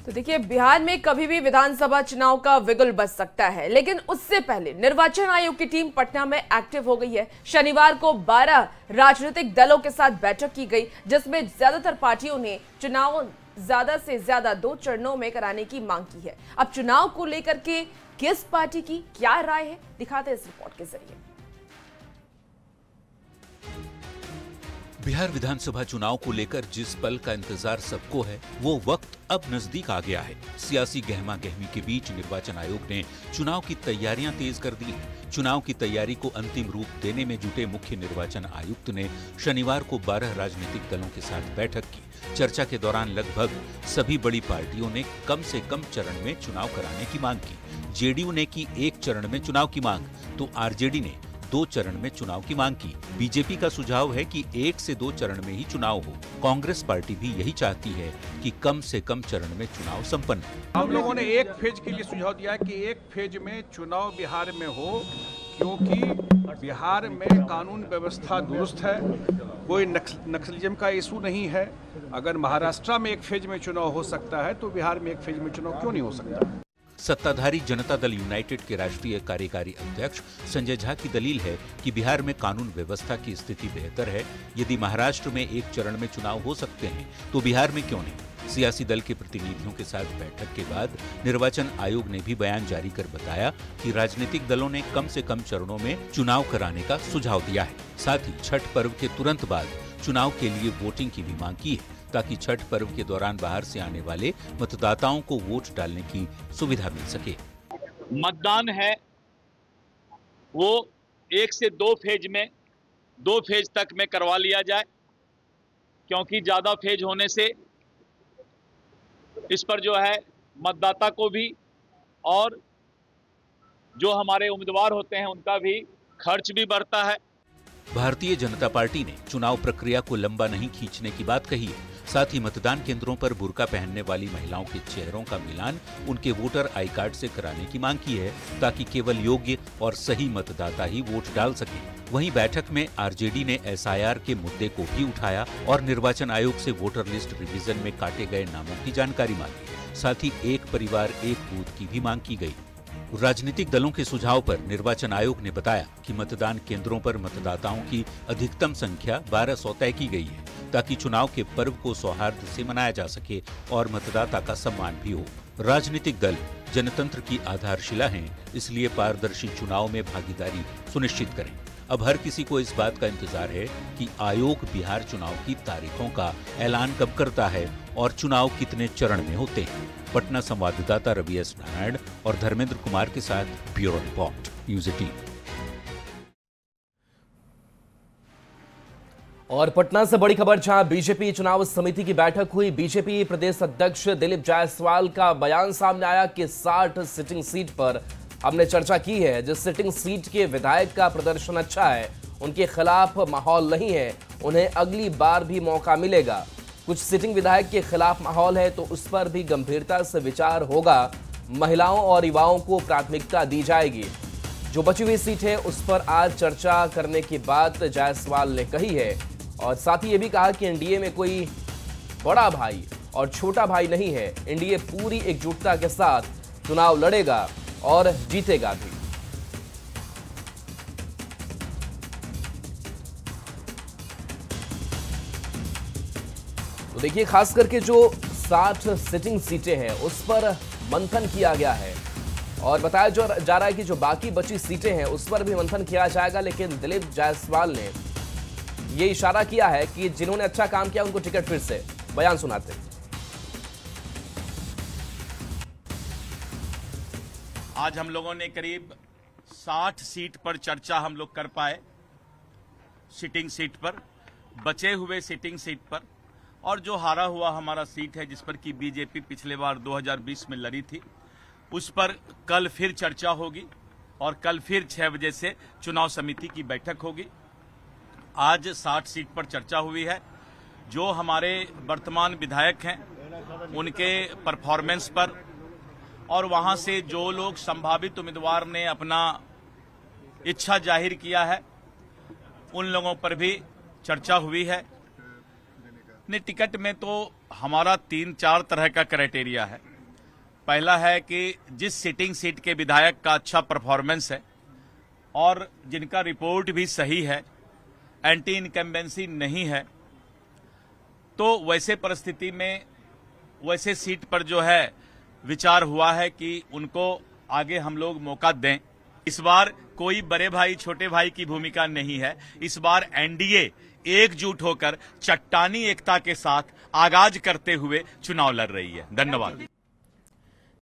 तो देखिए, बिहार में कभी भी विधानसभा चुनाव का विगुल बज सकता है, लेकिन उससे पहले निर्वाचन आयोग की टीम पटना में एक्टिव हो गई है। शनिवार को 12 राजनीतिक दलों के साथ बैठक की गई, जिसमें ज्यादातर पार्टियों ने चुनाव ज्यादा से ज्यादा 2 चरणों में कराने की मांग की है। अब चुनाव को लेकर के किस पार्टी की क्या राय है, दिखाते हैं इस रिपोर्ट के जरिए। बिहार विधानसभा चुनाव को लेकर जिस पल का इंतजार सबको है, वो वक्त अब नजदीक आ गया है। सियासी गहमा गहमी के बीच निर्वाचन आयोग ने चुनाव की तैयारियां तेज कर दी हैं। चुनाव की तैयारी को अंतिम रूप देने में जुटे मुख्य निर्वाचन आयुक्त ने शनिवार को 12 राजनीतिक दलों के साथ बैठक की। चर्चा के दौरान लगभग सभी बड़ी पार्टियों ने कम से कम चरण में चुनाव कराने की मांग की। जेडीयू ने की 1 चरण में चुनाव की मांग, तो आरजेडी ने 2 चरण में चुनाव की मांग की। बीजेपी का सुझाव है कि 1 से 2 चरण में ही चुनाव हो। कांग्रेस पार्टी भी यही चाहती है कि कम से कम चरण में चुनाव संपन्न हो। हम लोगों ने 1 फेज के लिए सुझाव दिया है कि 1 फेज में चुनाव बिहार में हो, क्योंकि बिहार में कानून व्यवस्था दुरुस्त है, कोई नक्सलिज्म का इशू नहीं है। अगर महाराष्ट्र में 1 फेज में चुनाव हो सकता है तो बिहार में 1 फेज में चुनाव क्यों नहीं हो सकता? सत्ताधारी जनता दल यूनाइटेड के राष्ट्रीय कार्यकारी अध्यक्ष संजय झा की दलील है कि बिहार में कानून व्यवस्था की स्थिति बेहतर है। यदि महाराष्ट्र में 1 चरण में चुनाव हो सकते हैं तो बिहार में क्यों नहीं? सियासी दल के प्रतिनिधियों के साथ बैठक के बाद निर्वाचन आयोग ने भी बयान जारी कर बताया कि राजनीतिक दलों ने कम से कम चरणों में चुनाव कराने का सुझाव दिया है। साथ ही छठ पर्व के तुरंत बाद चुनाव के लिए वोटिंग की भी मांग की है, ताकि छठ पर्व के दौरान बाहर से आने वाले मतदाताओं को वोट डालने की सुविधा मिल सके। मतदान है वो 1 से 2 फेज में 2 फेज तक में करवा लिया जाए, क्योंकि ज्यादा फेज होने से इस पर जो है मतदाता को भी और जो हमारे उम्मीदवार होते हैं उनका भी खर्च भी बढ़ता है। भारतीय जनता पार्टी ने चुनाव प्रक्रिया को लंबा नहीं खींचने की बात कही है। साथ ही मतदान केंद्रों पर बुर्का पहनने वाली महिलाओं के चेहरों का मिलान उनके वोटर आई कार्ड से कराने की मांग की है, ताकि केवल योग्य और सही मतदाता ही वोट डाल सके। वहीं बैठक में आरजेडी ने एसआईआर के मुद्दे को भी उठाया और निर्वाचन आयोग से वोटर लिस्ट रिवीजन में काटे गए नामों की जानकारी मांगी। साथ ही 1 परिवार 1 बूथ की भी मांग की गई। राजनीतिक दलों के सुझाव पर निर्वाचन आयोग ने बताया कि मतदान केंद्रों पर मतदाताओं की अधिकतम संख्या 1200 तय की गई है, ताकि चुनाव के पर्व को सौहार्द से मनाया जा सके और मतदाता का सम्मान भी हो। राजनीतिक दल जनतंत्र की आधारशिला हैं, इसलिए पारदर्शी चुनाव में भागीदारी सुनिश्चित करें। अब हर किसी को इस बात का इंतजार है कि आयोग बिहार चुनाव की तारीखों का ऐलान कब करता है और चुनाव कितने चरण में होते हैं। पटना संवाददाता रवि एस नारायण और धर्मेंद्र कुमार के साथ ब्यूरो रिपोर्ट, न्यूज़ 18। और पटना से बड़ी खबर, जहां बीजेपी चुनाव समिति की बैठक हुई। बीजेपी प्रदेश अध्यक्ष दिलीप जायसवाल का बयान सामने आया कि 60 सिटिंग सीट पर हमने चर्चा की है। जिस सिटिंग सीट के विधायक का प्रदर्शन अच्छा है, उनके खिलाफ माहौल नहीं है, उन्हें अगली बार भी मौका मिलेगा। कुछ सिटिंग विधायक के खिलाफ माहौल है तो उस पर भी गंभीरता से विचार होगा। महिलाओं और युवाओं को प्राथमिकता दी जाएगी। जो बची हुई सीट है उस पर आज चर्चा करने की बात जायसवाल ने कही है। और साथ ही ये भी कहा कि एनडीए में कोई बड़ा भाई और छोटा भाई नहीं है। एनडीए पूरी एकजुटता के साथ चुनाव लड़ेगा और जीतेगा भी। तो देखिए, खास करके जो 60 सिटिंग सीटें हैं उस पर मंथन किया गया है और बताया जा रहा है कि जो बाकी बची सीटें हैं उस पर भी मंथन किया जाएगा। लेकिन दिलीप जायसवाल ने ये इशारा किया है कि जिन्होंने अच्छा काम किया उनको टिकट फिर से। बयान सुनाते हैं। आज हम लोगों ने करीब 60 सीट पर चर्चा हम लोग कर पाए, सिटिंग सीट पर, बचे हुए सिटिंग सीट पर, और जो हारा हुआ हमारा सीट है जिस पर कि बीजेपी पिछले बार 2020 में लड़ी थी, उस पर कल फिर चर्चा होगी और कल फिर 6 बजे से चुनाव समिति की बैठक होगी। आज 60 सीट पर चर्चा हुई है। जो हमारे वर्तमान विधायक हैं उनके परफॉर्मेंस पर और वहां से जो लोग संभावित उम्मीदवार ने अपना इच्छा जाहिर किया है उन लोगों पर भी चर्चा हुई है। टिकट में तो हमारा 3-4 तरह का क्राइटेरिया है। पहला है कि जिस सिटिंग सीट के विधायक का अच्छा परफॉर्मेंस है और जिनका रिपोर्ट भी सही है, एंटी इनकम्बेंसी नहीं है, तो वैसे परिस्थिति में वैसे सीट पर जो है विचार हुआ है कि उनको आगे हम लोग मौका दें। इस बार कोई बड़े भाई छोटे भाई की भूमिका नहीं है। इस बार एनडीए एकजुट होकर चट्टानी एकता के साथ आगाज करते हुए चुनाव लड़ रही है। धन्यवाद।